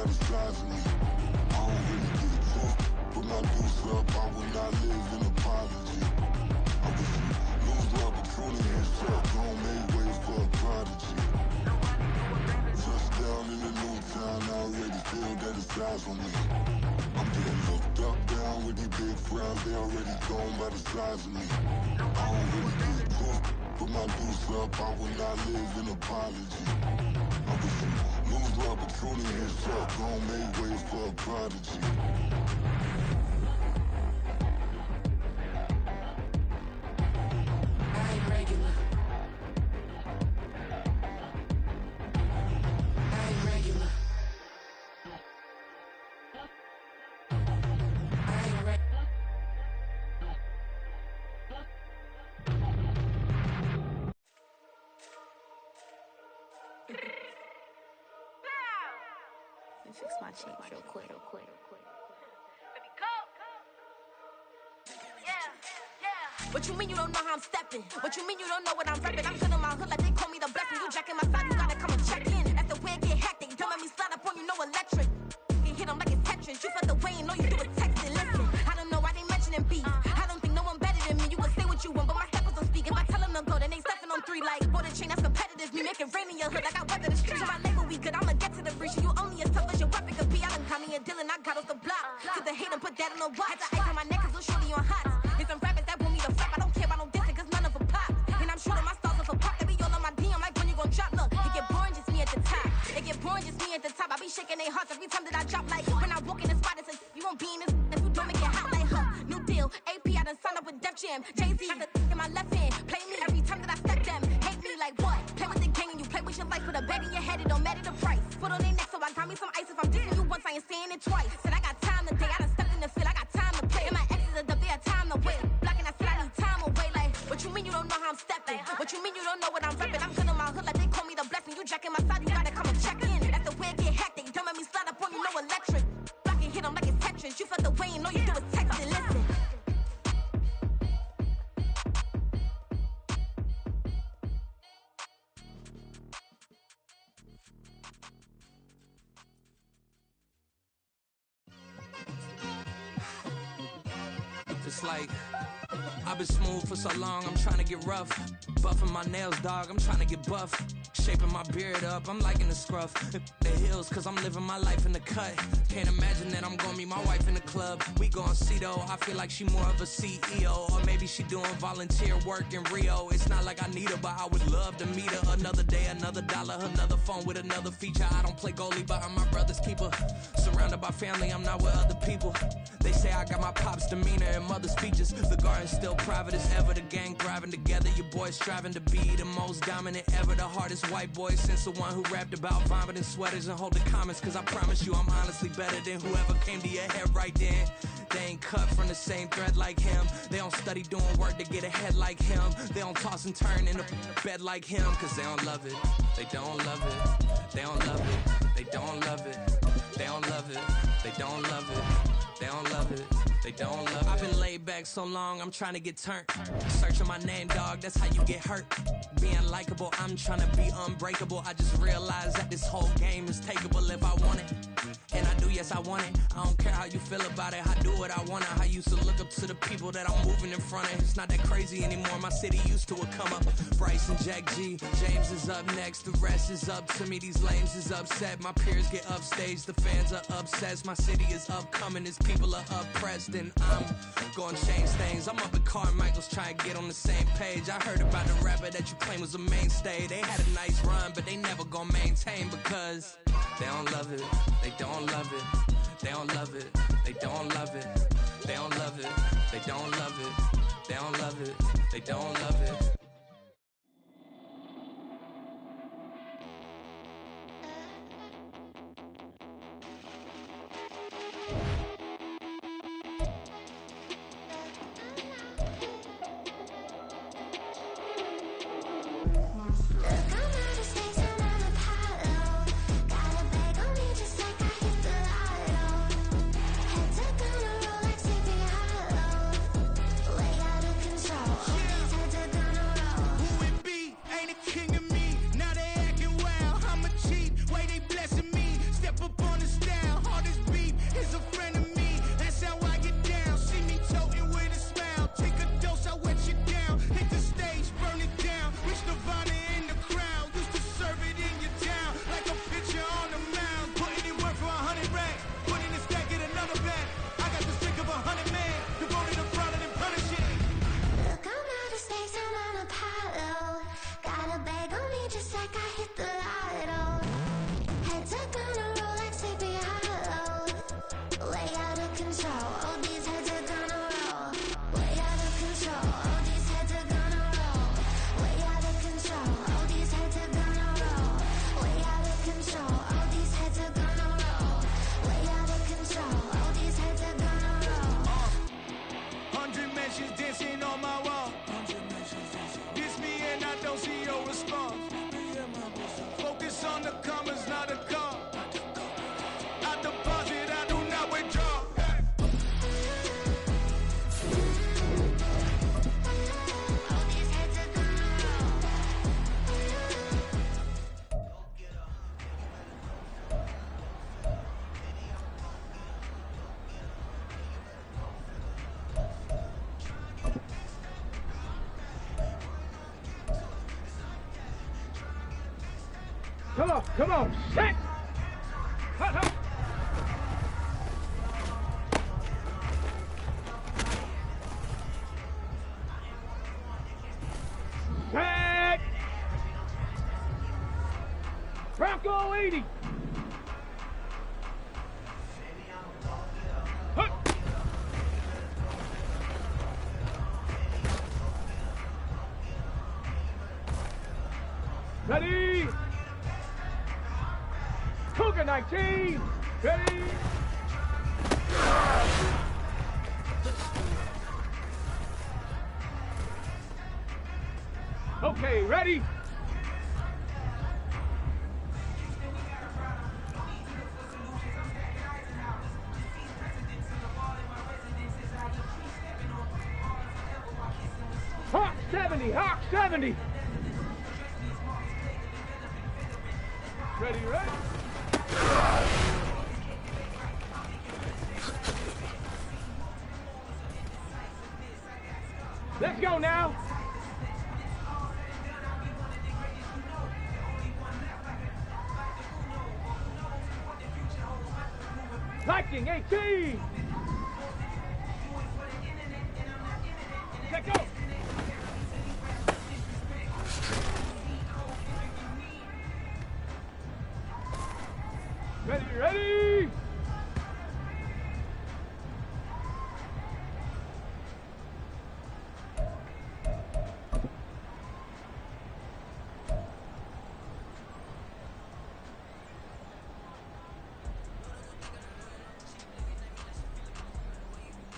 the size of me. I don't really give a fuck. Put my deuce up, I will not live in apology. I wish you lose love, but truly himself. Don't make way for a prodigy. Touchdown in the new town, I already feel that it's eyes on me. I'm getting looked up, down with these big frowns, they already gone by the size of me. I don't really give a fuck. Put my deuce up, I will not live in apology. I wish you lose love, but truly himself. Don't make way for a prodigy. Fix my change real quick. Baby, go. Yeah. What you mean you don't know how I'm stepping? What you mean you don't know what I'm repping? I'm good in my hood like they call me the blessing. You jacking my side, you gotta come and check in. That's the way it get hectic. Don't let me slide up on you, no electric. You hit them like it's Tetris. You felt the way and all you do is texting. Listen, I don't know why they mentioning beef. I don't think no one better than me. You can say what you want, but my steppers don't speak. If I tell them to go, then they stepping on 3 like border chain. That's competitive. Me making rain in your hood like I weather the streets. My label we good. I'ma get to the breach. You only as tough as your weapon could be. I done caught me a Dylan. I got off the block. Cause the hate and put that on the watch. Had the ice on my neck cause little shorty on hot. There's some rappers that want me to flop. I don't care about no dissing cause none of them pop. And I'm shooting my stars off a pop. They be all on my DM like when you gon' drop. Look, it get boring just me at the top. It get boring just me at the top. I be shaking their hearts every time that I drop. Like when I walk in the spot it says you won't be in this if you don't make it hot like her. New deal, AP I done signed up with Def Jam. Jay-Z got the in my left hand. Play me every time that I step them. Hate me like what? Play with the gang and you play with your life. Put a bag in your head, it don't matter the price. Foot on their neck so I got me some ice. If I'm dissing you once I ain't saying it twice. Said I got time today, I done stepped in the field. I got time to play. And my exes are up, they had time to wait. Blocking I said I need time away. Like what you mean you don't know how I'm stepping? What you mean you don't know what I'm repping? I'm good in my hood like they call me the blessing. You jacking my side, you gotta come and check in. That's the way it get hectic. Don't let me slide up on you, no electric. Blocking hit them like it's Tetris. You felt the way and all you do is text and listen. It's like I've been smooth for so long, I'm trying to get rough. Buffing my nails, dog, I'm trying to get buff. Shaping my beard up, I'm liking the scruff. The hills, cause I'm living my life in the cut. Can't imagine that I'm gonna meet my wife in the club. We gon' see though, I feel like she more of a CEO. Or maybe she doing volunteer work in Rio. It's not like I need her, but I would love to meet her. Another day, another dollar, another phone with another feature. I don't play goalie, but I'm my brother's keeper. Surrounded by family, I'm not with other people. They say I got my pop's demeanor and mother's features. The garden's still private as ever. The gang thriving together. Your boys striving to be the most dominant ever. The hardest white boy since the one who rapped about vomiting sweaters and holding comments. Cause I promise you I'm honestly better than whoever came to your head right then. They ain't cut from the same thread like him. They don't study doing work to get ahead like him. They don't toss and turn in the bed like him. Cause they don't love it. They don't love it. They don't love it. They don't love it. They don't love it. They don't love it. They don't love it. They don't love it. I've been laid back so long, I'm trying to get turned. Searching my name, dog, that's how you get hurt. Being likable, I'm trying to be unbreakable. I just realized that this whole game is takeable if I want it. And I do, yes, I want it. I don't care how you feel about it. I do what I want it. I used to look up to the people that I'm moving in front of. It's not that crazy anymore. My city used to a come up. Bryce and Jack G. James is up next. The rest is up to me. These lames is upset. My peers get upstage. The fans are obsessed. My city is upcoming. His people are oppressed. And I'm gonna change things. I'm up at Carmichael's trying to get on the same page. I heard about the rapper that you claim was a mainstay. They had a nice run, but they never gonna maintain because they don't love it. They don't love it. They don't love it. They don't love it. They don't love it. They don't love it. They don't love it. They don't love it. Way out of control. Had to go to like I hit the lotto. Head took on a roll like Sleepy Hollow. Way out of control, all these heads are gonna roll. Way out of control, all these heads are gonna roll. Way out of control, all these heads are gonna roll. Way out of control, all these heads are gonna roll. Way out of control, all these heads are gonna roll. 100 mentions dancing on my wall. Diss me and I don't see your response. Focus on the commas, not a call. I deposit, I do not withdraw. All these heads are gonna roll. Come on, set! Hut, hut. Set! Bronco 80! Hut. Ready! Cougar 19! Ready! Okay, ready? Hawk 70! Hawk 70! Ready, ready? Let's go now. Lightning 18. Let's go. Ready, ready.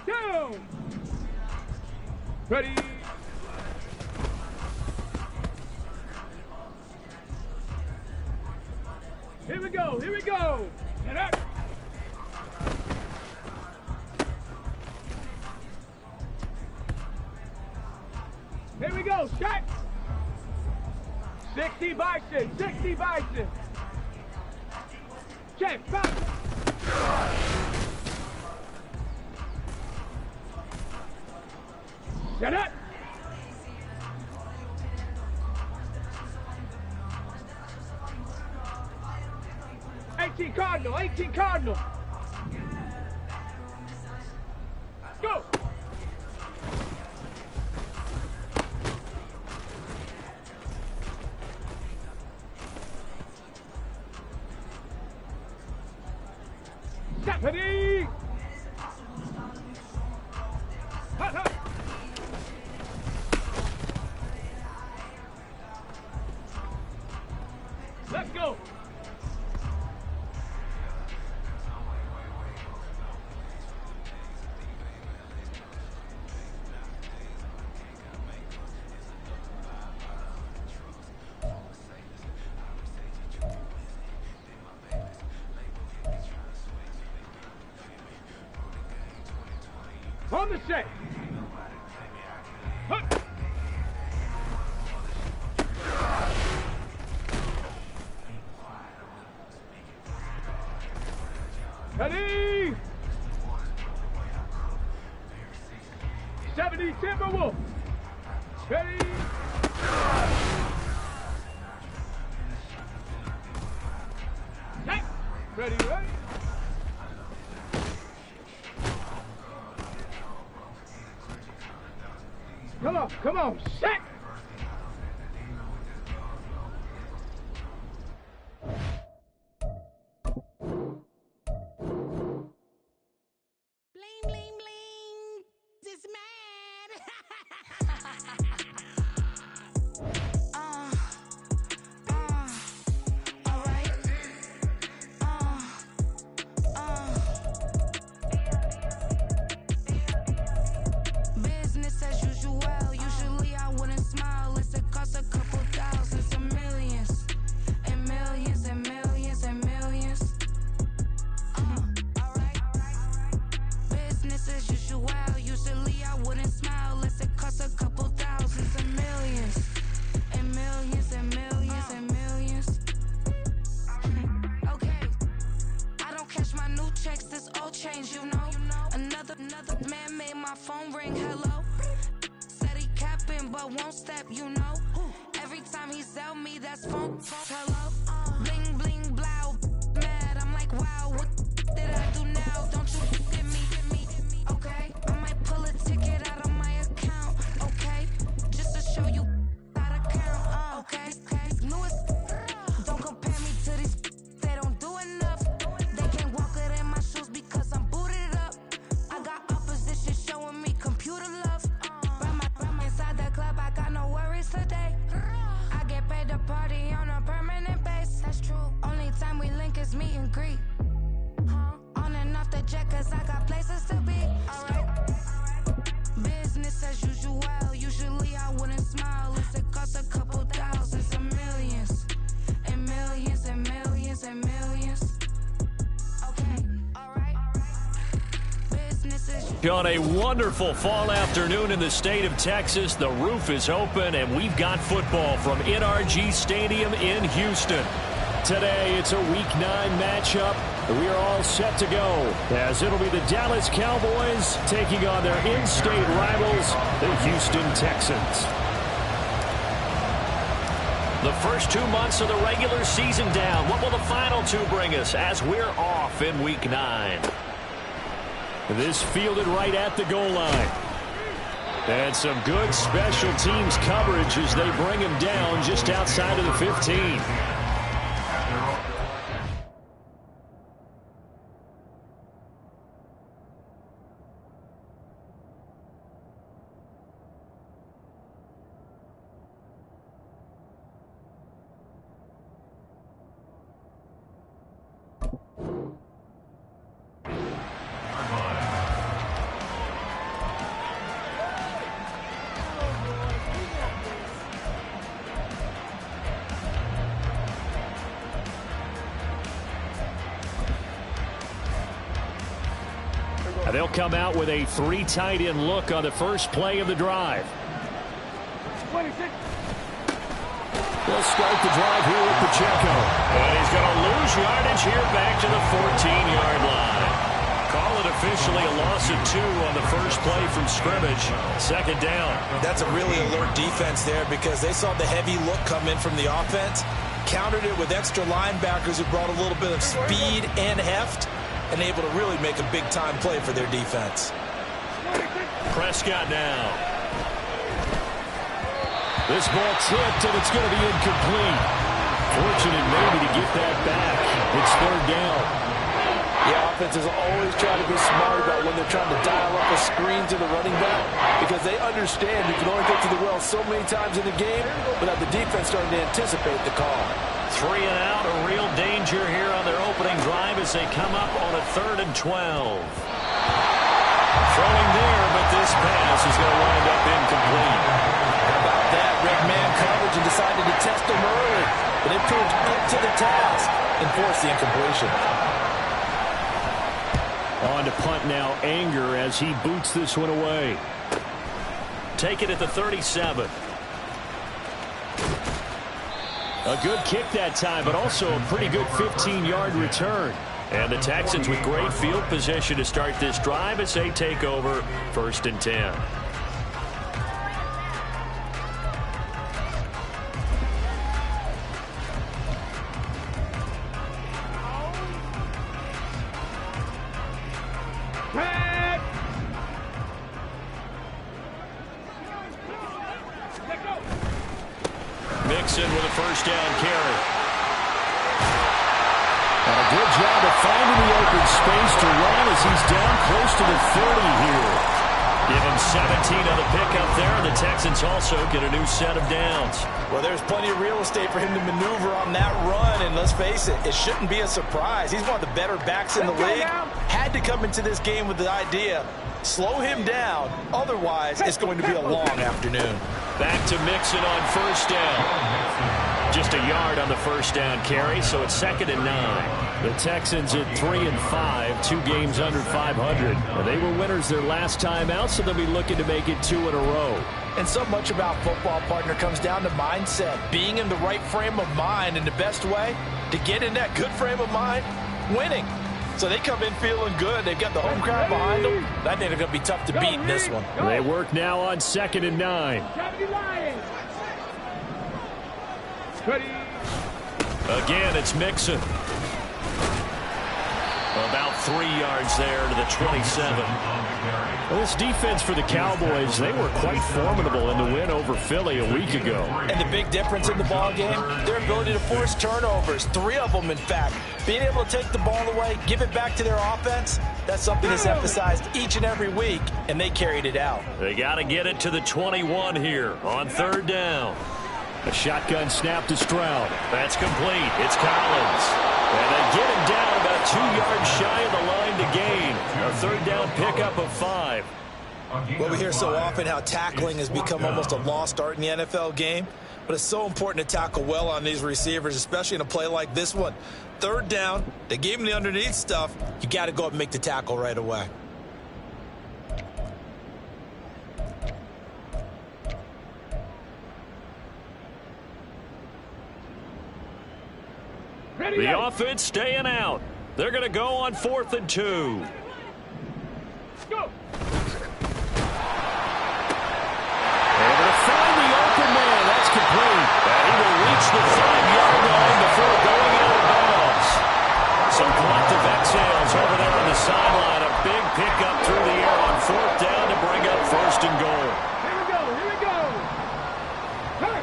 Down. Ready. Here we go, here we go. Get up. Here we go, shot. 60 bison, 60 bison. Check, back. Get up. Cardinal, 18 Cardinal. Go. Stephanie. Hut, hut. Let's go. On the set. Hut. Ready. 70 Timberwolf. Ready. Set. Ready, ready. Come on, set! but won't step, you know. Every time he sell me, that's phone. Hello, bling bling blow, mad. I'm like, wow, what did I do now? Don't you get me, okay? I might pull a ticket out of my account, okay? Just to show you how to count, okay? Louis, don't compare me to these. They don't do enough. They can't walk it in my shoes because I'm booted up. I got opposition showing me computer love. Ram inside the club, I got no worries today. I get paid to party on a permanent base. That's true. Only time we link is meet and greet. On and off the jet, cause I got places to be. Alright. Business as usual. Usually I wouldn't smile if it cost a couple thousands and millions. And millions and millions and millions. Okay, alright. Business as usual. On a wonderful fall afternoon in the state of Texas, the roof is open and we've got football from NRG Stadium in Houston. Today, it's a Week 9 matchup. We are all set to go, as it'll be the Dallas Cowboys taking on their in-state rivals, the Houston Texans. The first 2 months of the regular season down. What will the final 2 bring us as we're off in Week 9? This fielded right at the goal line. And some good special teams coverage as they bring him down just outside of the 15. They'll come out with a 3 tight end look on the first play of the drive. 26. They'll start the drive here with Pacheco. And he's going to lose yardage here back to the 14-yard line. Call it officially a loss of 2 on the first play from scrimmage. Second down. That's a really alert defense there because they saw the heavy look come in from the offense, countered it with extra linebackers who brought a little bit of speed and heft, and able to really make a big-time play for their defense. Prescott now. This ball tipped, and it's going to be incomplete. Fortunate maybe to get that back. It's third down. Yeah, offenses always try to be smart about when they're trying to dial up a screen to the running back because they understand you can only get to the well so many times in the game without the defense starting to anticipate the call. 3 and out, a real danger here on their opening drive as they come up on a 3rd and 12. Throwing there, but this pass is going to wind up incomplete. How about that? Red man coverage and decided to test them early, but it proved up to the task and forced the incompletion. On to punt now, Anger as he boots this one away. Take it at the 37. A good kick that time, but also a pretty good 15-yard return. And the Texans with great field position to start this drive as they take over 1st and 10. Mixon with a first down carry. And a good job of finding the open space to run as he's down close to the 30 here. Give him 17 on the pickup there, and the Texans also get a new set of downs. Well, there's plenty of real estate for him to maneuver on that run, and let's face it, it shouldn't be a surprise. He's one of the better backs in the league. Had to come into this game with the idea, slow him down, otherwise it's going to be a long afternoon. Back to Mixon on first down. Just a yard on the first down carry, so it's 2nd and 9. The Texans at 3 and 5, 2 games under 500. They were winners their last time out, so they'll be looking to make it 2 in a row. And so much about football, partner, comes down to mindset. Being in the right frame of mind, and the best way to get in that good frame of mind, winning. So they come in feeling good. They've got the home crowd behind them. I think they're going to be tough to beat in this one. They work now on 2nd and 9. Again, it's Mixon. About 3 yards there to the 27. Well, this defense for the Cowboys, they were quite formidable in the win over Philly a week ago. And the big difference in the ball game, their ability to force turnovers, 3 of them in fact. Being able to take the ball away, give it back to their offense, that's something that's emphasized each and every week, and they carried it out. They got to get it to the 21 here on 3rd down. A shotgun snap to Stroud. That's complete. It's Collins. And they get him down about 2 yards shy of the line to gain. A 3rd down pickup of 5. Well, we hear so often how tackling has become almost a lost art in the NFL game. But it's so important to tackle well on these receivers, especially in a play like this one. 3rd down, they gave him the underneath stuff. You got to go up and make the tackle right away. The offense staying out. They're going to go on 4th and 2. Go. Able to find the open man. That's complete. And he will reach the 5-yard line before going out of bounds. Some collective exhales over there on the sideline. A big pickup through the air on 4th down to bring up 1st and goal. Here we go. Here we go. Hurt.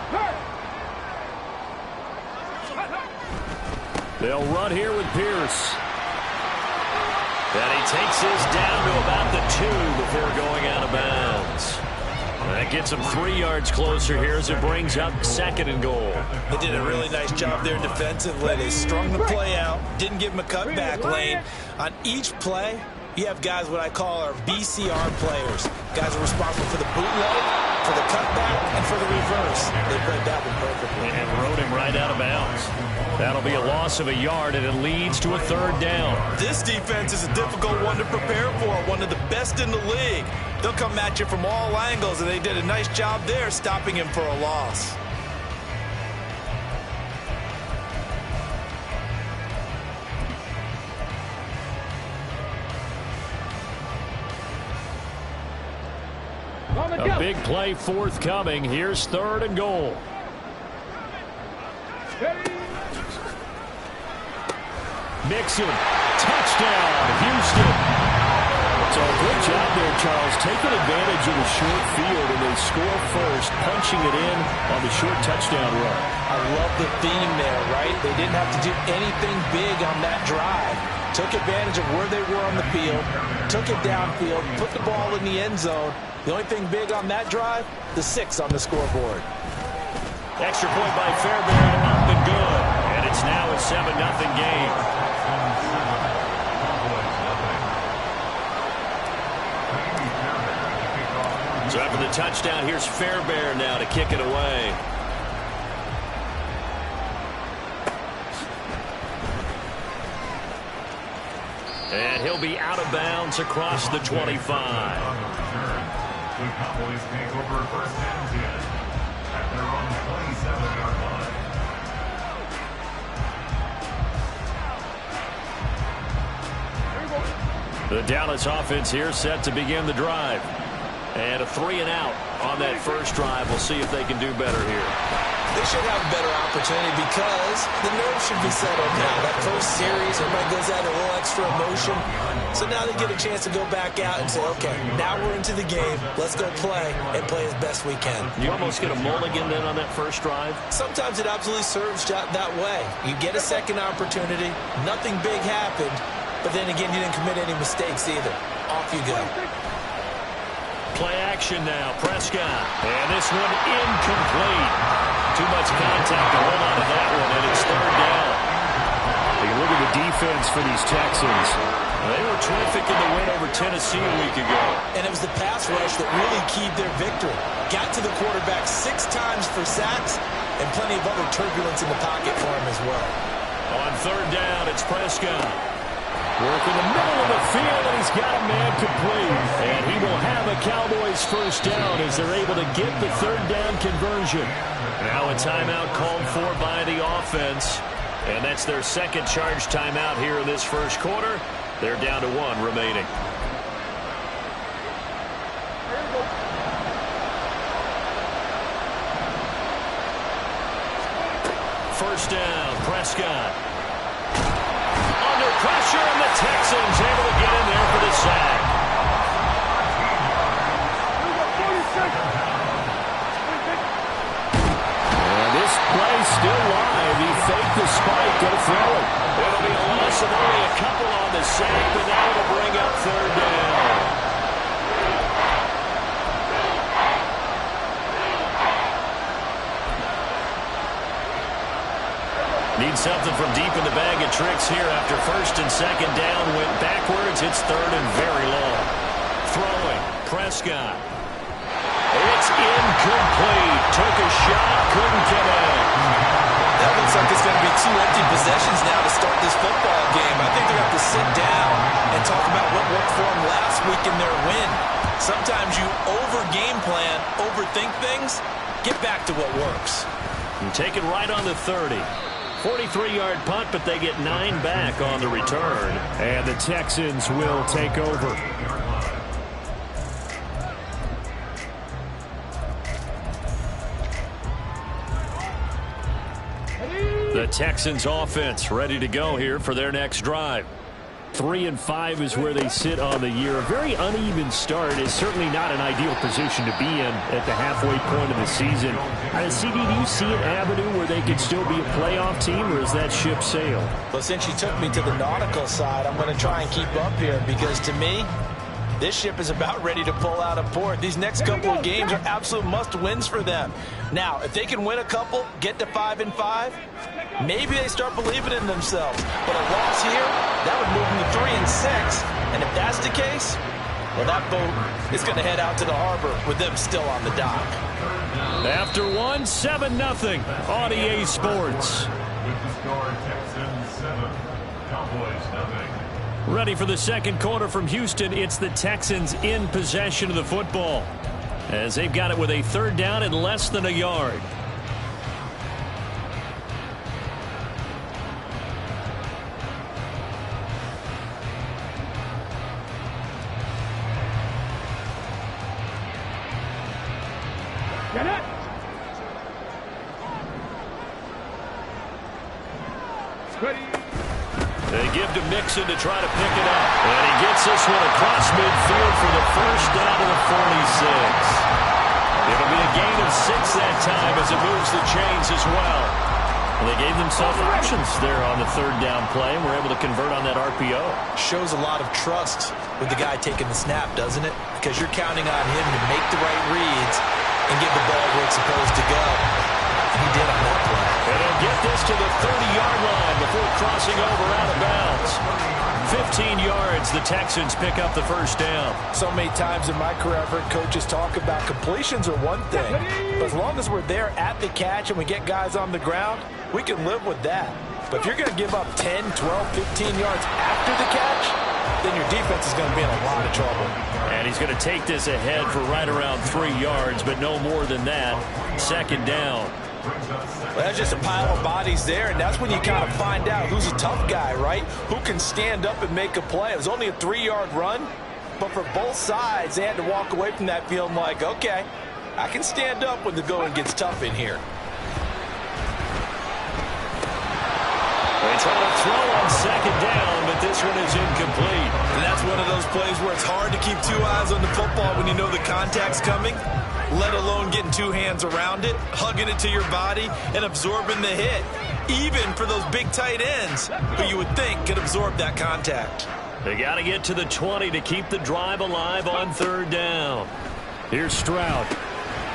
They'll run here with Pierce. And he takes his down to about the 2 before going out of bounds. That gets him 3 yards closer here as it brings up 2nd and goal. They did a really nice job there defensively. They strung the play out, didn't give him a cutback lane. On each play, you have guys what I call our BCR players. Guys are responsible for the bootleg, for the cutback, and for the reverse. They played that one perfectly. And rode him right out of bounds. That'll be a loss of a yard, and it leads to a 3rd down. This defense is a difficult one to prepare for, one of the best in the league. They'll come at you from all angles, and they did a nice job there stopping him for a loss. A big play forthcoming. Here's 3rd and goal. Mixon, touchdown, Houston. So good job there, Charles, taking advantage of the short field, and they score first, punching it in on the short touchdown run. I love the theme there, right? They didn't have to do anything big on that drive. Took advantage of where they were on the field, took it downfield, put the ball in the end zone. The only thing big on that drive, the 6 on the scoreboard. Extra point by Fairbairn, up and good. And it's now a 7-0 game. So after the touchdown, here's Fairbairn now to kick it away. And he'll be out of bounds across the 25. The Cowboys take over 1st and 10 at their own 27-yard line. The Dallas offense here set to begin the drive. And a 3 and out on that first drive. We'll see if they can do better here. They should have a better opportunity because the nerves should be settled now. That first series, everybody goes out a little extra emotion. So now they get a chance to go back out and say, okay, now we're into the game. Let's go play and play as best we can. You almost get a mulligan then on that first drive? Sometimes it absolutely serves that way. You get a second opportunity. Nothing big happened. But then again, you didn't commit any mistakes either. Off you go. Play action now, Prescott. And this one incomplete. Too much contact to hold on to that one, and it's 3rd down. You look at the defense for these Texans. They were terrific in the win over Tennessee a week ago. And it was the pass rush that really keyed their victory. Got to the quarterback 6 times for sacks and plenty of other turbulence in the pocket for him as well. On 3rd down, it's Prescott. Work in the middle of the field, and he's got a man complete. And he will have a Cowboys first down as they're able to get the 3rd down conversion. Now a timeout called for by the offense. And that's their second charge timeout here in this first quarter. They're down to 1 remaining. First down, Prescott. Under pressure, and the Texans able to get in there for the sack. And this play still live. He faked the spike, going to throw it. It'll be a loss of only a couple on the sack, but now it'll bring up 3rd down. Need something from deep in the bag of tricks here after 1st and 2nd down. Went backwards. It's 3rd and very long. Throwing. Prescott. It's incomplete. Took a shot. Couldn't connect. That looks like it's going to be 2 empty possessions now to start this football game. I think they're going to have to sit down and talk about what worked for them last week in their win. Sometimes you over-game plan, overthink things. Get back to what works. And take it right on the 30. 43-yard punt, but they get 9 back on the return. And the Texans will take over. The Texans offense ready to go here for their next drive. 3-5 is where they sit on the year. A very uneven start is certainly not an ideal position to be in at the halfway point of the season. CD, do you see an avenue where they could still be a playoff team, or is that ship sailed? Well, since you took me to the nautical side, I'm going to try and keep up here because to me, this ship is about ready to pull out of port. These next couple of games are absolute must-wins for them. Now, if they can win a couple, get to 5-5, maybe they start believing in themselves. But a loss here, that would move them to 3-6. And if that's the case, well, that boat is going to head out to the harbor with them still on the dock. After 1, 7-0 on EA Sports. With the score, Texans 7, Cowboys 0. Ready for the second quarter from Houston. It's the Texans in possession of the football, as they've got it with a 3rd down and less than a yard. Get it! Ready. They give to Mixon to try to pick it up. And he gets this one across midfield for the first down to the 46. It'll be a gain of 6 that time as it moves the chains as well. And they gave themselves options there on the 3rd down play and were able to convert on that RPO. Shows a lot of trust with the guy taking the snap, doesn't it? Because you're counting on him to make the right reads and get the ball where it's supposed to go. And he did on that play. And he'll get this to the 30-yard line before crossing over out of bounds. 15 yards, the Texans pick up the first down. So many times in my career, I've heard coaches talk about completions are one thing. But as long as we're there at the catch and we get guys on the ground, we can live with that. But if you're going to give up 10, 12, 15 yards after the catch, then your defense is going to be in a lot of trouble. And he's going to take this ahead for right around 3 yards, but no more than that. 2nd down. Well, that's just a pile of bodies there, and that's when you kind of find out who's a tough guy, right? Who can stand up and make a play. It was only a 3-yard run, but for both sides, they had to walk away from that feeling like, okay, I can stand up when the going gets tough in here. They try to throw on 2nd down, but this one is incomplete. And that's one of those plays where it's hard to keep 2 eyes on the football when you know the contact's coming, let alone getting 2 hands around it, hugging it to your body, and absorbing the hit, even for those big tight ends who you would think could absorb that contact. They got to get to the 20 to keep the drive alive on 3rd down. Here's Stroud.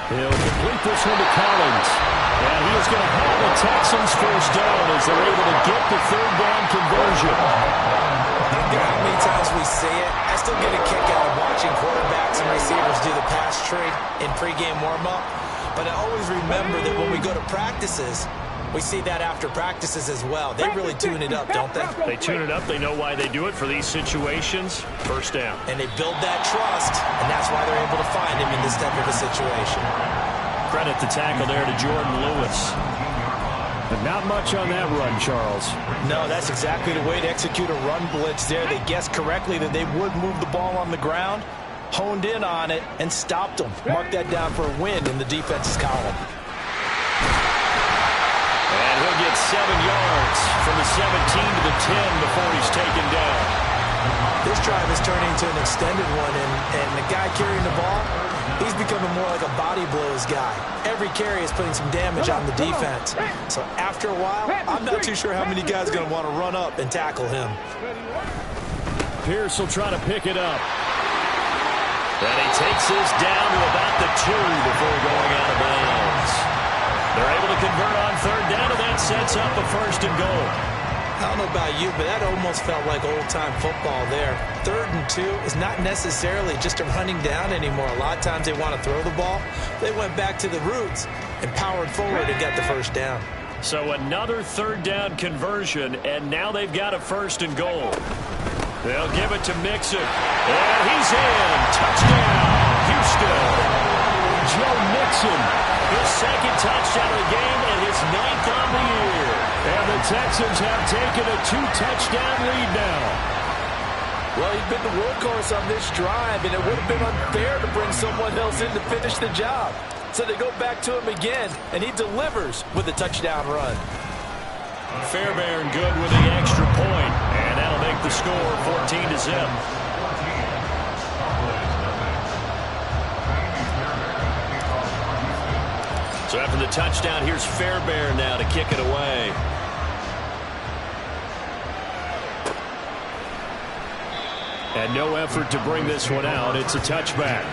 He'll complete this one to Collins. And he is going to have the Texans first down as they're able to get the 3rd down conversion. I don't care how many times we say it, I still get a kick out of watching quarterbacks and receivers do the pass trade in pregame warm-up. But I always remember that when we go to practices, we see that after practices as well. They really tune it up, don't they? They tune it up. They know why they do it for these situations. First down. And they build that trust, and that's why they're able to find him in this type of a situation. Credit the tackle there to Jordan Lewis. But not much on that run, Charles. No, that's exactly the way to execute a run blitz there. They guessed correctly that they would move the ball on the ground, honed in on it, and stopped them. Mark that down for a win in the defense's column. And he'll get 7 yards from the 17 to the 10 before he's taken down. This drive is turning into an extended one, and the guy carrying the ball, he's becoming more like a body blows guy. Every carry is putting some damage on the defense. So after a while, I'm not too sure how many guys are going to want to run up and tackle him. Pierce will try to pick it up. And he takes this down to about the 2 before going out of bounds. They're able to convert on third down, and that sets up a 1st and goal. I don't know about you, but that almost felt like old-time football there. 3rd and 2 is not necessarily just a running down anymore. A lot of times they want to throw the ball. They went back to the roots and powered forward and got the 1st down. So another 3rd down conversion, and now they've got a 1st and goal. They'll give it to Mixon, and he's in. Touchdown, Houston. Joe Mixon, his 2nd touchdown of the game and his 9th on the year. And the Texans have taken a 2-touchdown lead now. Well, he's been the workhorse on this drive, and it would have been unfair to bring someone else in to finish the job. So they go back to him again, and he delivers with a touchdown run. Fairbairn good with the extra point, and that'll make the score 14-0. So after the touchdown, here's Fairbairn now to kick it away. And no effort to bring this one out. It's a touchback.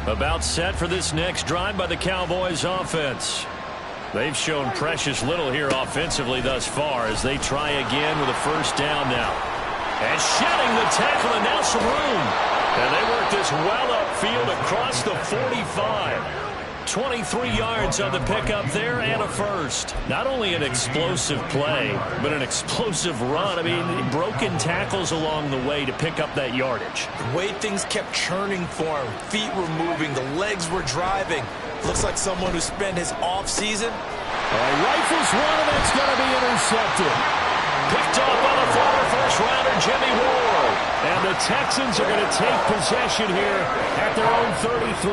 About set for this next drive by the Cowboys offense. They've shown precious little here offensively thus far as they try again with a 1st down now. And shedding the tackle, and now some room. And they work this well upfield across the 45. 23 yards on the pickup there and a 1st. Not only an explosive play, but an explosive run. I mean, broken tackles along the way to pick up that yardage. The way things kept churning for him. Feet were moving. The legs were driving. Looks like someone who spent his offseason. Rifles one, and it's going to be intercepted. Picked off by the former 1st-rounder Jimmy Ward. And the Texans are going to take possession here at their own 33.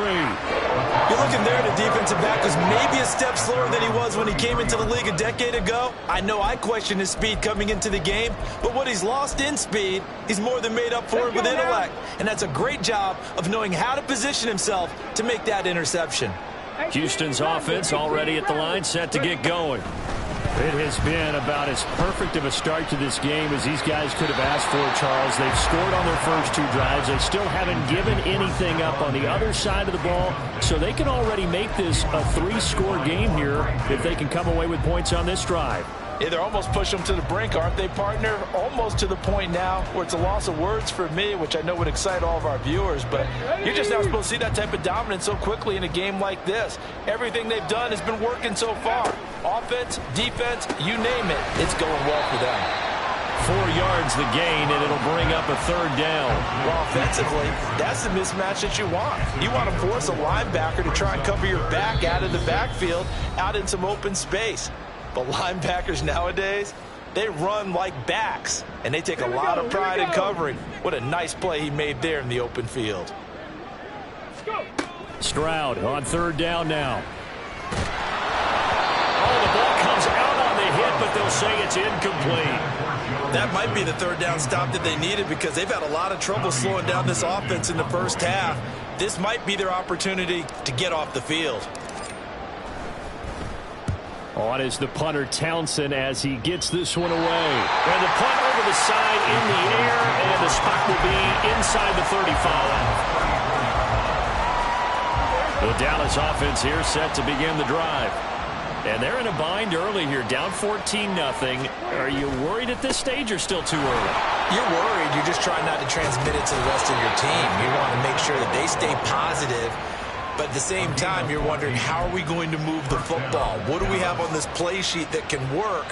You're looking there at a defensive back who's maybe a step slower than he was when he came into the league a decade ago. I know I questioned his speed coming into the game, but what he's lost in speed, he's more than made up for it with intellect. And that's a great job of knowing how to position himself to make that interception. Houston's offense already at the line, set to get going. It has been about as perfect of a start to this game as these guys could have asked for, Charles. They've scored on their first 2 drives. They still haven't given anything up on the other side of the ball, so they can already make this a 3-score game here if they can come away with points on this drive. Yeah, they're almost pushing them to the brink, aren't they, partner? Almost to the point now where it's a loss of words for me, which I know would excite all of our viewers, but you're just not supposed to see that type of dominance so quickly in a game like this. Everything they've done has been working so far. Offense, defense, you name it, it's going well for them. 4 yards the gain, and it'll bring up a 3rd down. Well, offensively, that's the mismatch that you want. You want to force a linebacker to try and cover your back out of the backfield, out in some open space. But linebackers nowadays, they run like backs, and they take a lot of pride in covering. What a nice play he made there in the open field. Stroud on 3rd down now. Oh, the ball comes out on the hit, but they'll say it's incomplete. That might be the 3rd down stop that they needed because they've had a lot of trouble slowing down this offense in the first half. This might be their opportunity to get off the field. On is the punter Townsend as he gets this one away. And the punt over the side in the air, and the spot will be inside the 35. The Dallas offense here set to begin the drive. And they're in a bind early here, down 14-0. Are you worried at this stage or still too early? You're worried. You're just trying not to transmit it to the rest of your team. You want to make sure that they stay positive But at the same time, you're wondering, how are we going to move the football? What do we have on this play sheet that can work?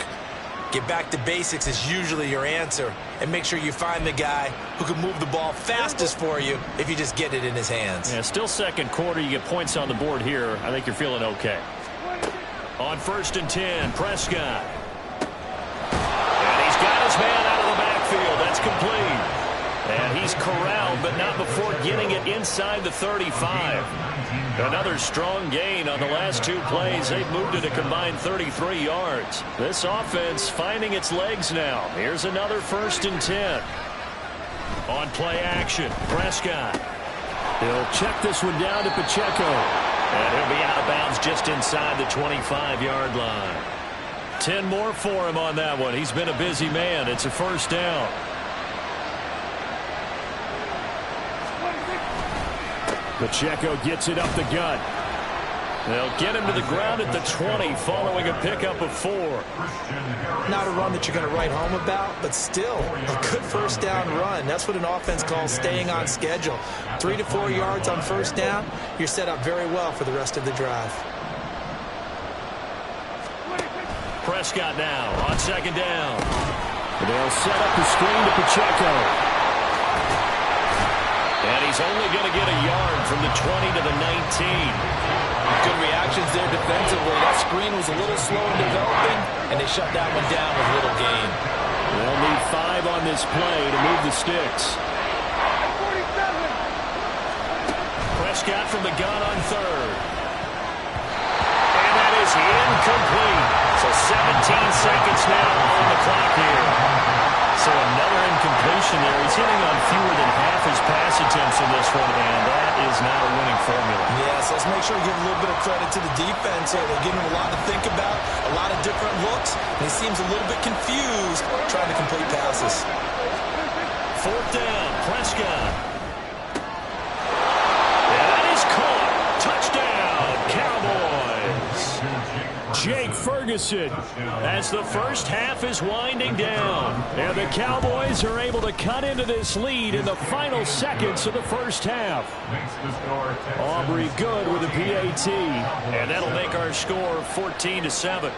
Get back to basics is usually your answer. And make sure you find the guy who can move the ball fastest for you if you just get it in his hands. Yeah, still second quarter. You get points on the board here. I think you're feeling okay. On 1st and 10, Prescott. And he's got his man out of the backfield. That's complete. And he's corralled, but not before getting it inside the 35. Another strong gain on the last 2 plays. They've moved it a combined 33 yards. This offense finding its legs now. Here's another 1st and 10. On play action, Prescott. He'll check this one down to Pacheco. And he'll be out of bounds just inside the 25-yard line. 10 more for him on that one. He's been a busy man. It's a 1st down. Pacheco gets it up the gut. They'll get him to the ground at the 20 following a pickup of 4. Not a run that you're going to write home about, but still a good 1st down run. That's what an offense calls staying on schedule. 3 to 4 yards on 1st down, you're set up very well for the rest of the drive. Prescott now on 2nd down. They'll set up the screen to Pacheco. And he's only going to get a yard from the 20 to the 19. Good reactions there defensively. That screen was a little slow in developing, and they shut that one down with little gain. They'll need 5 on this play to move the sticks. Prescott from the gun on 3rd. And that is incomplete. So 17 seconds now on the clock here. So another incompletion there. He's hitting on fewer than half his pass attempts in this one, and that is not a winning formula. Yes, let's make sure we give a little bit of credit to the defense. They're giving him a lot to think about, a lot of different looks, and he seems a little bit confused trying to complete passes. 4th down, Prescott. And that is caught. Touchdown, Cowboys. Jake Ferguson as the 1st half is winding down. And the Cowboys are able to cut into this lead in the final seconds of the 1st half. Aubrey Good with a PAT. And that'll make our score 14-7.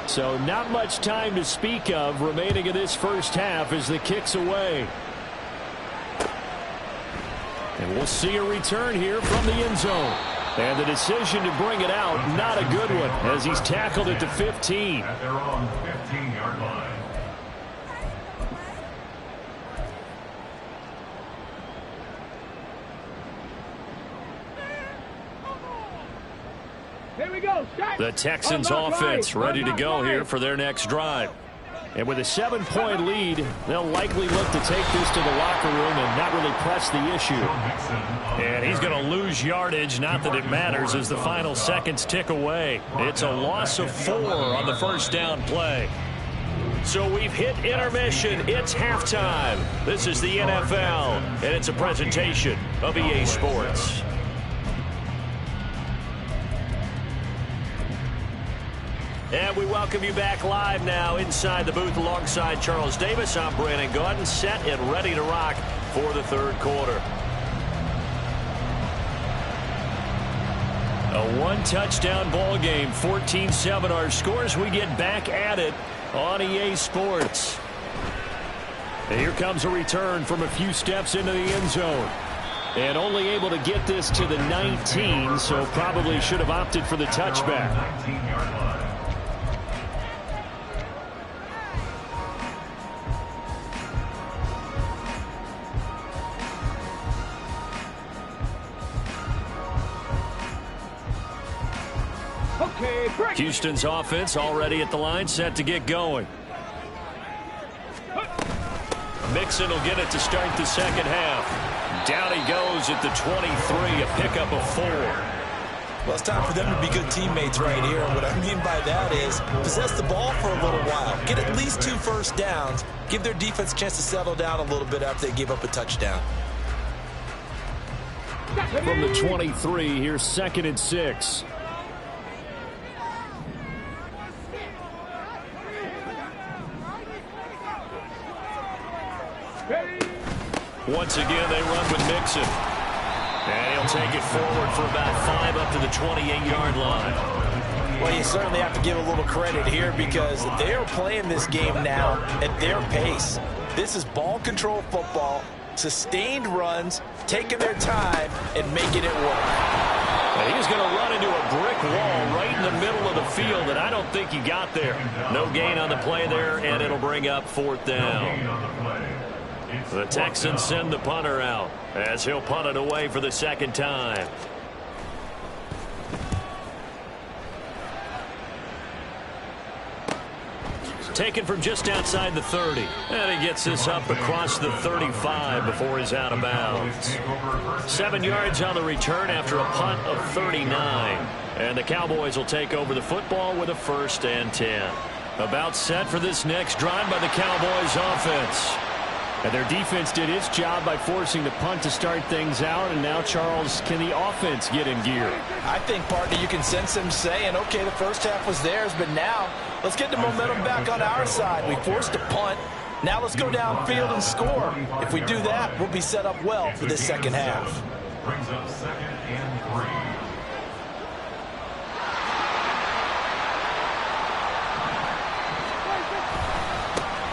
So not much time to speak of remaining in this 1st half as the kick's away. And we'll see a return here from the end zone. And the decision to bring it out, not a good one, as he's tackled at the 15. At their own 15-yard line. Here we go. The Texans offense ready to go here for their next drive. And with a 7-point lead, they'll likely look to take this to the locker room and not really press the issue. And he's going to lose yardage, not that it matters, as the final seconds tick away. It's a loss of 4 on the 1st down play. So we've hit intermission. It's halftime. This is the NFL, and it's a presentation of EA Sports. And we welcome you back live now inside the booth alongside Charles Davis. I'm Brandon Gaudin, set and ready to rock for the 3rd quarter. A 1-touchdown ball game, 14-7 our scores. We get back at it on EA Sports. And here comes a return from a few steps into the end zone. And only able to get this to the 19, so probably should have opted for the touchback. 19-yard line. Houston's offense already at the line, set to get going. Mixon will get it to start the 2nd half. Down he goes at the 23, a pickup of 4. Well, it's time for them to be good teammates right here. And what I mean by that is possess the ball for a little while. Get at least 2 first downs. Give their defense a chance to settle down a little bit after they give up a touchdown. From the 23, here's 2nd and 6. Once again, they run with Mixon. And he'll take it forward for about 5 up to the 28-yard line. Well, you certainly have to give a little credit here because they are playing this game now at their pace. This is ball control football, sustained runs, taking their time, and making it work. He's going to run into a brick wall right in the middle of the field, and I don't think he got there. No gain on the play there, and it'll bring up 4th down. The Texans send the punter out as he'll punt it away for the 2nd time. Taken from just outside the 30. And he gets this up across the 35 before he's out of bounds. 7 yards on the return after a punt of 39. And the Cowboys will take over the football with a 1st and 10. About set for this next drive by the Cowboys offense. And their defense did its job by forcing the punt to start things out. And now, Charles, can the offense get in gear? I think, partner, you can sense them saying, okay, the first half was theirs, but now let's get the momentum back on our side. We forced a punt. Now let's go downfield and score. If we do that, we'll be set up well for this 2nd half. Brings up 2nd and 3.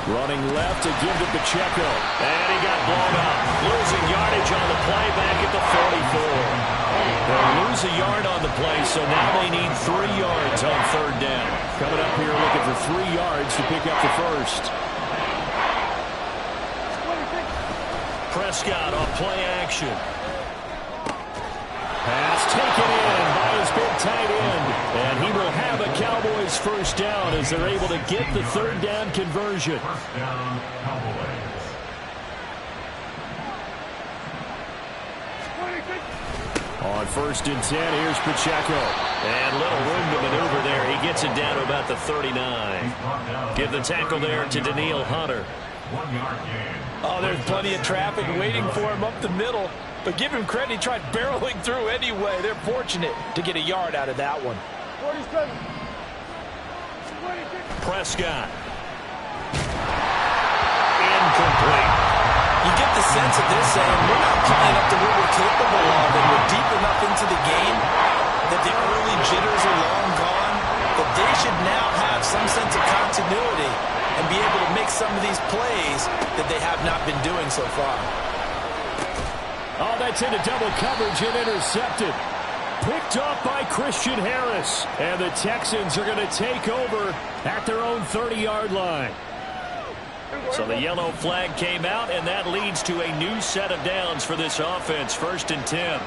Running left to give to Pacheco. And he got blown up. Losing yardage on the play back at the 44. They'll lose a yard on the play, so now they need 3 yards on 3rd down. Coming up here looking for 3 yards to pick up the 1st. Prescott on play action. Pass taken in by his big tight end. And he will have a Cowboys 1st down as they're able to get the 3rd down conversion. 1st down, Cowboys. On 1st and 10, here's Pacheco. And little room to maneuver there. He gets it down to about the 39. Give the tackle there to Danielle Hunter. 1-yard gain. Oh, there's plenty of traffic waiting for him up the middle. But give him credit, he tried barreling through anyway. They're fortunate to get a yard out of that one. 47. Prescott. Incomplete. You get the sense that they're saying, we're not playing up to what we're capable of, and we're deep enough into the game that the early jitters are long gone, that they should now have some sense of continuity and be able to make some of these plays that they have not been doing so far. Oh, that's into double coverage and intercepted. Picked off by Christian Harris. And the Texans are going to take over at their own 30-yard line. So the yellow flag came out, and that leads to a new set of downs for this offense. 1st and 10.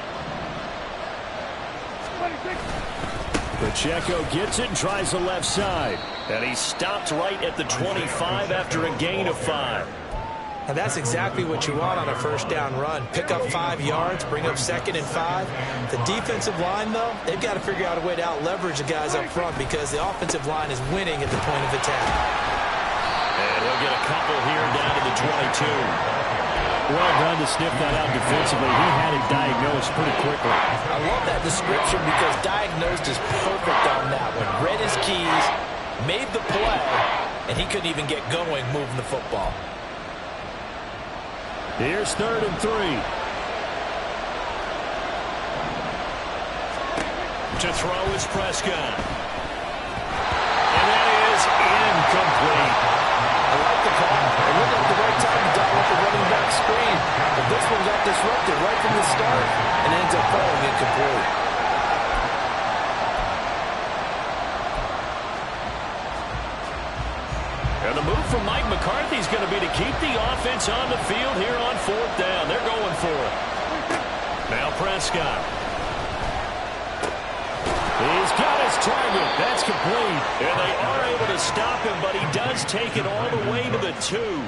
Pacheco gets it and tries the left side. And he stopped right at the 25 after a gain of 5. And that's exactly what you want on a 1st down run. Pick up 5 yards, bring up 2nd and 5. The defensive line, though, they've got to figure out a way to out-leverage the guys up front because the offensive line is winning at the point of attack. And he'll get a couple here down to the 22. Well done to sniff that out defensively. He had it diagnosed pretty quickly. I love that description because diagnosed is perfect on that one. Read his keys, made the play, and he couldn't even get going moving the football. Here's 3rd and 3. To throw is Prescott. And that is incomplete. I like the call. It looked like the right time to dial up the running back screen. But this one got disrupted right from the start and ends up falling incomplete. And the move from Mike McCarthy is going to be to keep the offense on the field here on 4th down. They're going for it. Now Prescott. He's got his target. That's complete. And they are able to stop him, but he does take it all the way to the 2.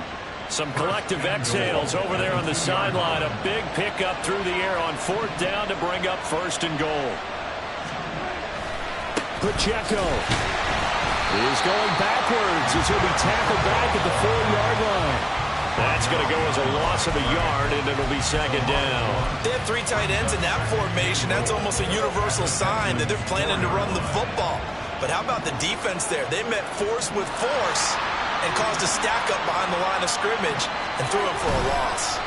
Some collective exhales over there on the sideline. A big pickup through the air on 4th down to bring up 1st and goal. Pacheco is going backwards as he'll be tackled back at the 4-yard line. That's going to go as a loss of a yard, and it'll be 2nd down. They have 3 tight ends in that formation. That's almost a universal sign that they're planning to run the football. But how about the defense there? They met force with force and caused a stack up behind the line of scrimmage and threw him for a loss.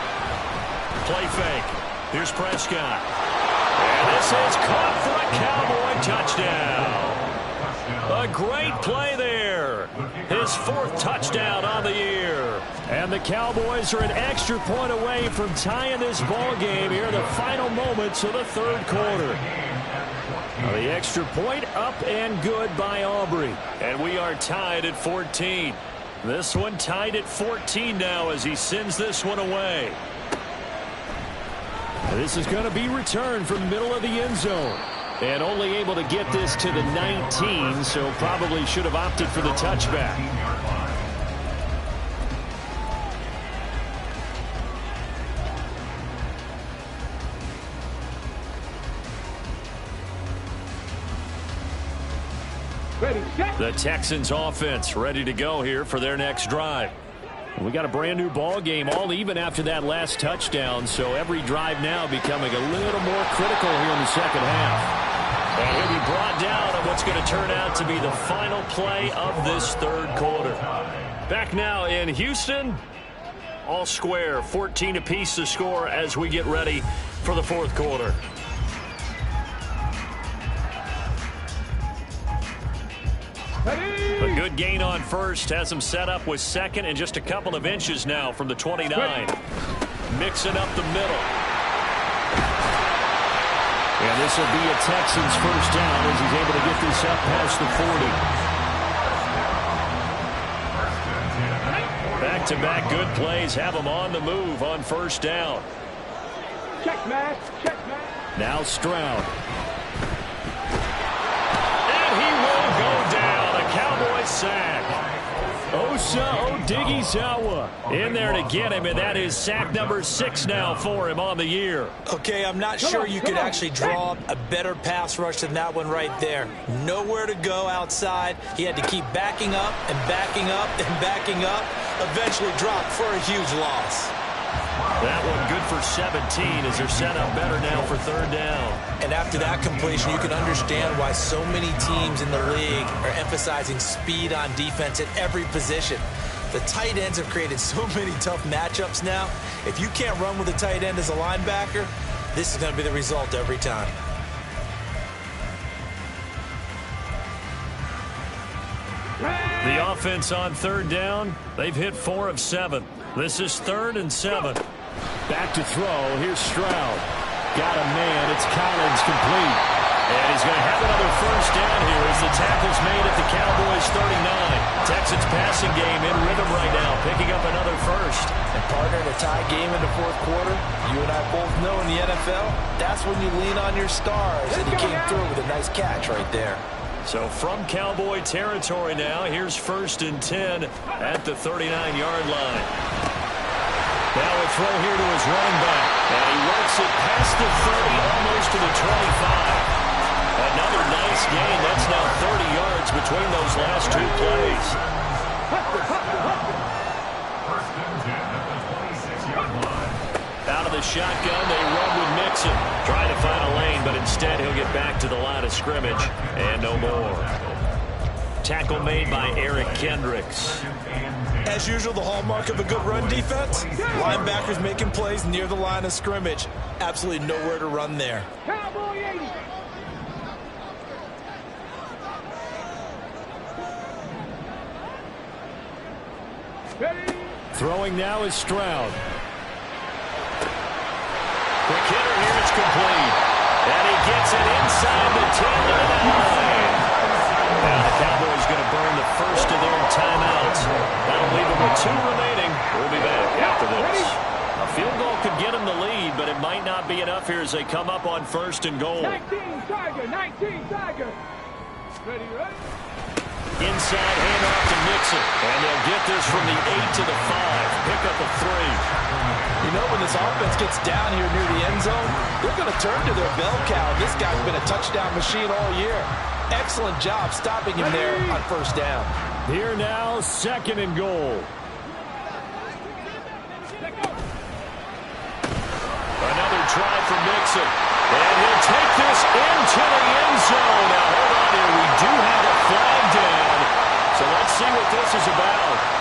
Play fake. Here's Prescott. And this is caught for a Cowboy touchdown. A great play there. His 4th touchdown on the year. And the Cowboys are an extra point away from tying this ball game here in the final moments of the 3rd quarter. Now the extra point up and good by Aubrey. And we are tied at 14. This one tied at 14 now as he sends this one away. This is going to be returned from the middle of the end zone. And only able to get this to the 19, so probably should have opted for the touchback. The Texans offense ready to go here for their next drive. We got a brand new ball game, all even after that last touchdown, so every drive now becoming a little more critical here in the second half. And he'll be brought down on what's going to turn out to be the final play of this 3rd quarter. Back now in Houston, all square, 14 apiece to score as we get ready for the 4th quarter. A good gain on first, has him set up with 2nd and just a couple of inches now from the 29. Mixing up the middle. And this will be a Texans 1st down as he's able to get this up past the 40. Back-to-back good plays have him on the move on 1st down. Check, man. Check, man. Now Stroud. And he will go down. A Cowboy sack. Osa Odighizuwa in there to get him, and that is sack number 6 now for him on the year. Okay, I'm not sure you could actually draw up a better pass rush than that one right there. Nowhere to go outside. He had to keep backing up and backing up and backing up. Eventually dropped for a huge loss. That one good for 17 as they're set up better now for 3rd down. And after that completion, you can understand why so many teams in the league are emphasizing speed on defense at every position. The tight ends have created so many tough matchups now. If you can't run with a tight end as a linebacker, this is going to be the result every time. The offense on 3rd down, they've hit 4 of 7. This is 3rd and 7. Back to throw. Here's Stroud. Got a man. It's Collins complete. And he's going to have another 1st down here as the tackle's made at the Cowboys 39. Texans passing game in rhythm right now, picking up another 1st. And partner, in a tie game in the 4th quarter, you and I both know in the NFL, that's when you lean on your stars. And he came through with a nice catch right there. So from Cowboy territory now, here's 1st and 10 at the 39-yard line. Now a throw here to his running back. And he works it past the 30, almost to the 25. Another nice gain. That's now 30 yards between those last 2 plays. Out of the shotgun, they run with Mixon. Trying to find a lane, but instead he'll get back to the line of scrimmage. And no more. Tackle made by Eric Kendricks. As usual, the hallmark of a good run defense, linebackers making plays near the line of scrimmage. Absolutely nowhere to run there. Cowboy 80. Throwing now is Stroud. Quick hitter here, it's complete. And he gets it inside the 10 to the 9. Now the Cowboys going to burn the 1st of their timeouts. That'll leave them with 2 remaining. We'll be back after this. A field goal could get them the lead, but it might not be enough here as they come up on 1st and goal. 19 Tiger. Ready, right? Inside handoff to Mixon. And they'll get this from the 8 to the 5. Pick up a 3. You know, when this offense gets down here near the end zone, they're going to turn to their bell cow. This guy's been a touchdown machine all year. Excellent job stopping him there on 1st down. Here now, 2nd and goal. Another try for Mixon. And he'll take this into the end zone. Now, hold on here. We do have a flag down. So let's see what this is about.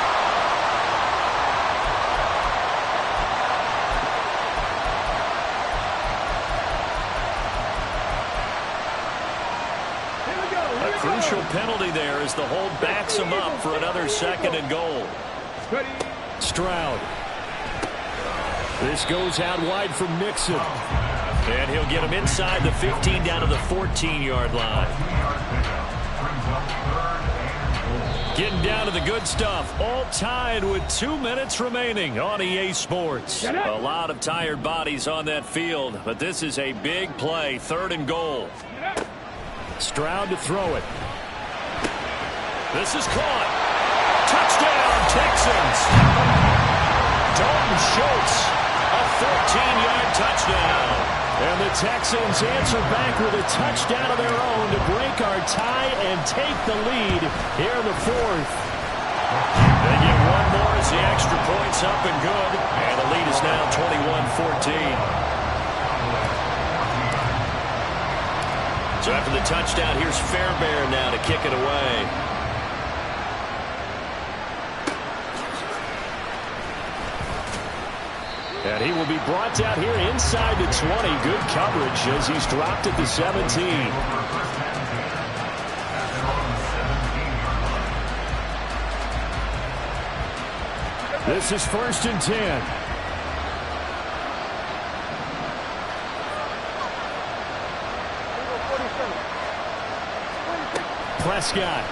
Crucial penalty there as the hold backs him up for another 2nd and goal. Stroud. This goes out wide from Mixon. And he'll get him inside the 15 down to the 14-yard line. Getting down to the good stuff. All tied with 2 minutes remaining on EA Sports. A lot of tired bodies on that field, but this is a big play. 3rd and goal. Stroud to throw it. This is caught. Touchdown, Texans. Dalton Schultz, a 14-yard touchdown. And the Texans answer back with a touchdown of their own to break our tie and take the lead here in the 4th. They get one more as the extra point's up and good. And the lead is now 21-14. So after the touchdown, here's Fairbairn now to kick it away. And he will be brought down here inside the 20. Good coverage as he's dropped at the 17. This is 1st and 10. Prescott.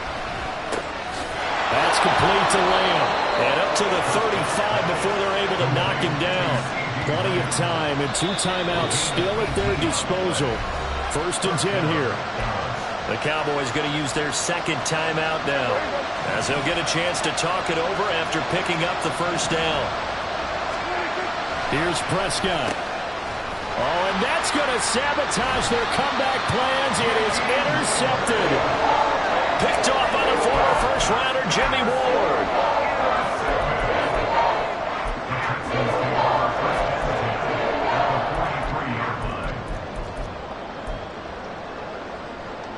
That's complete to Lamb. And up to the 35 before they're able to knock him down. Plenty of time and 2 timeouts still at their disposal. 1st and 10 here. The Cowboys going to use their 2nd timeout now, as they'll get a chance to talk it over after picking up the 1st down. Here's Prescott. Oh, and that's going to sabotage their comeback plans. It is intercepted. Picked off by the former first-rounder Jimmy Ward.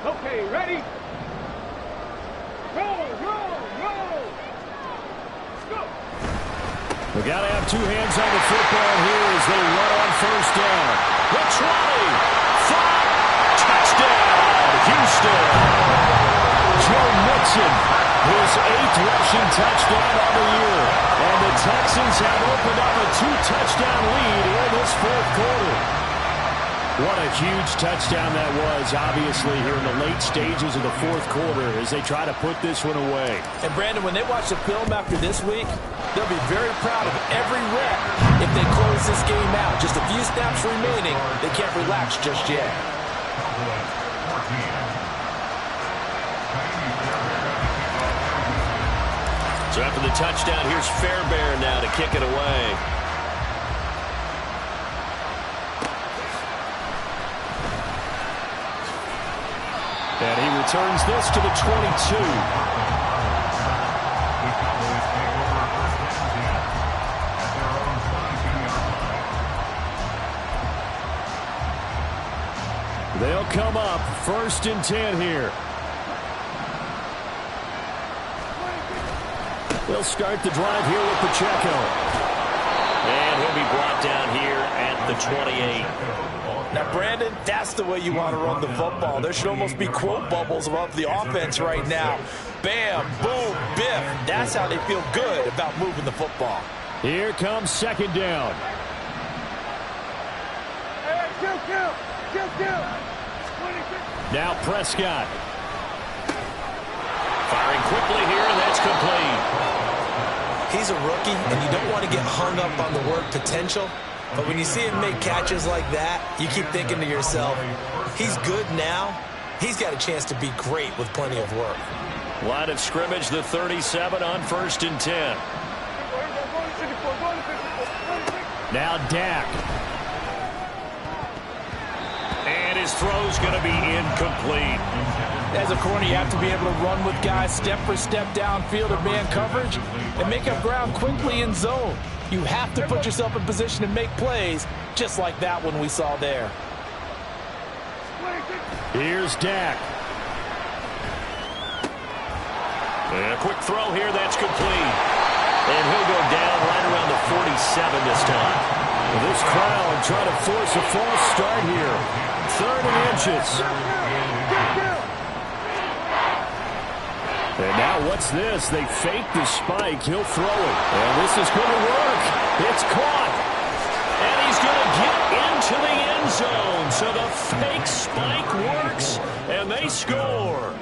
Okay, ready? Roll! Go! We got to have 2 hands on the football here as they run on 1st down. The 20, 5, touchdown, Houston. Joe Mixon, his 8th rushing touchdown of the year. And the Texans have opened up a 2-touchdown lead in this 4th quarter. What a huge touchdown that was, obviously, here in the late stages of the 4th quarter as they try to put this one away. And, Brandon, when they watch the film after this week, they'll be very proud of every rep if they close this game out. Just a few snaps remaining. They can't relax just yet. So after the touchdown, here's Fairbairn now to kick it away. And he returns this to the 22. They'll come up 1st and 10 here. They'll start the drive here with Pacheco. And he'll be brought down here at the 28. Now, Brandon, that's the way you want to run the football. There should almost be quote bubbles above the offense right now. Bam, boom, biff. That's how they feel good about moving the football. Here comes 2nd down. Now Prescott. Firing quickly here, and that's complete. He's a rookie, and you don't want to get hung up on the word potential. But when you see him make catches like that, you keep thinking to yourself, he's good now. He's got a chance to be great with plenty of work. Line of scrimmage, the 37 on 1st and 10. Now Dak. And his throw's going to be incomplete. As a corner, you have to be able to run with guys step for step downfield in man coverage and make up ground quickly in zone. You have to put yourself in position to make plays, just like that one we saw there. Here's Dak. And a quick throw here, that's complete. And he'll go down right around the 47 this time. This crowd trying to force a false start here. 3rd and inches. what's this? They fake the spike. He'll throw it. And this is going to work. It's caught. And he's going to get into the end zone. So the fake spike works, and they score.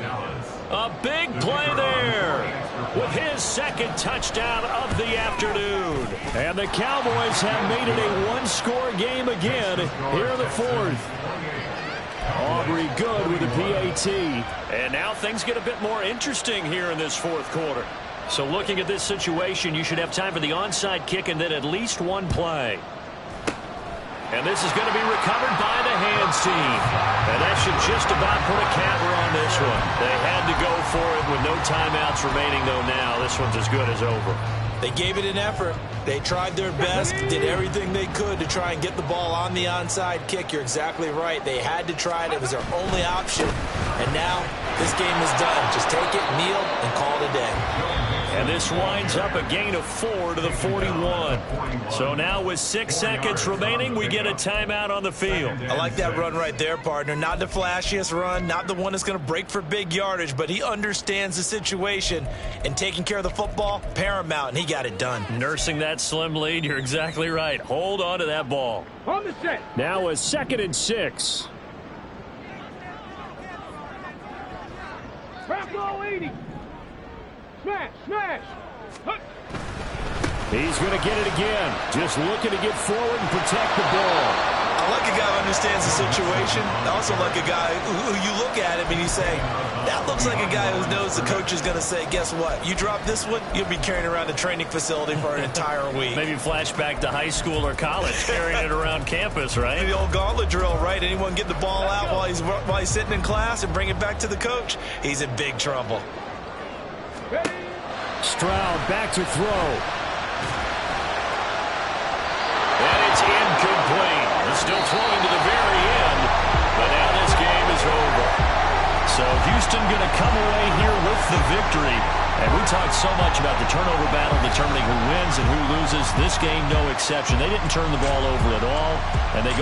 A big play there with his second touchdown of the afternoon. And the Cowboys have made it a one-score game again here in the fourth. Aubrey good with the PAT. And now things get a bit more interesting here in this fourth quarter. So looking at this situation, you should have time for the onside kick and then at least one play. And this is going to be recovered by the hands team. And that should just about put a capper on this one. They had to go for it with no timeouts remaining, though, now. This one's as good as over. They gave it an effort. They tried their best, did everything they could to try and get the ball on the onside kick. You're exactly right. They had to try it. It was their only option. And now this game is done. Just take it, kneel, and call it a day. And this winds up a gain of 4 to the 41. So now with 6 seconds remaining, we get a timeout on the field. I like that run right there, partner. Not the flashiest run, not the one that's going to break for big yardage, but he understands the situation, and taking care of the football, paramount, and he got it done. Nursing that slim lead, you're exactly right. Hold on to that ball. On the set. Now a 2nd and 6. Crack all 80. Smash, smash. He's going to get it again. Just looking to get forward and protect the ball. I like a guy who understands the situation. I also like a guy who you look at him and you say, that looks like a guy who knows the coach is going to say, guess what? You drop this one, you'll be carrying around the training facility for an entire week. Maybe flashback to high school or college, carrying it around campus, right? The old gauntlet drill, right? Anyone get the ball out while he's sitting in class and bring it back to the coach? He's in big trouble. Stroud back to throw. And it's incomplete. He's still throwing to the very end, but now this game is over. So Houston going to come away here with the victory. And we talked so much about the turnover battle determining who wins and who loses. This game, no exception. They didn't turn the ball over at all, and they go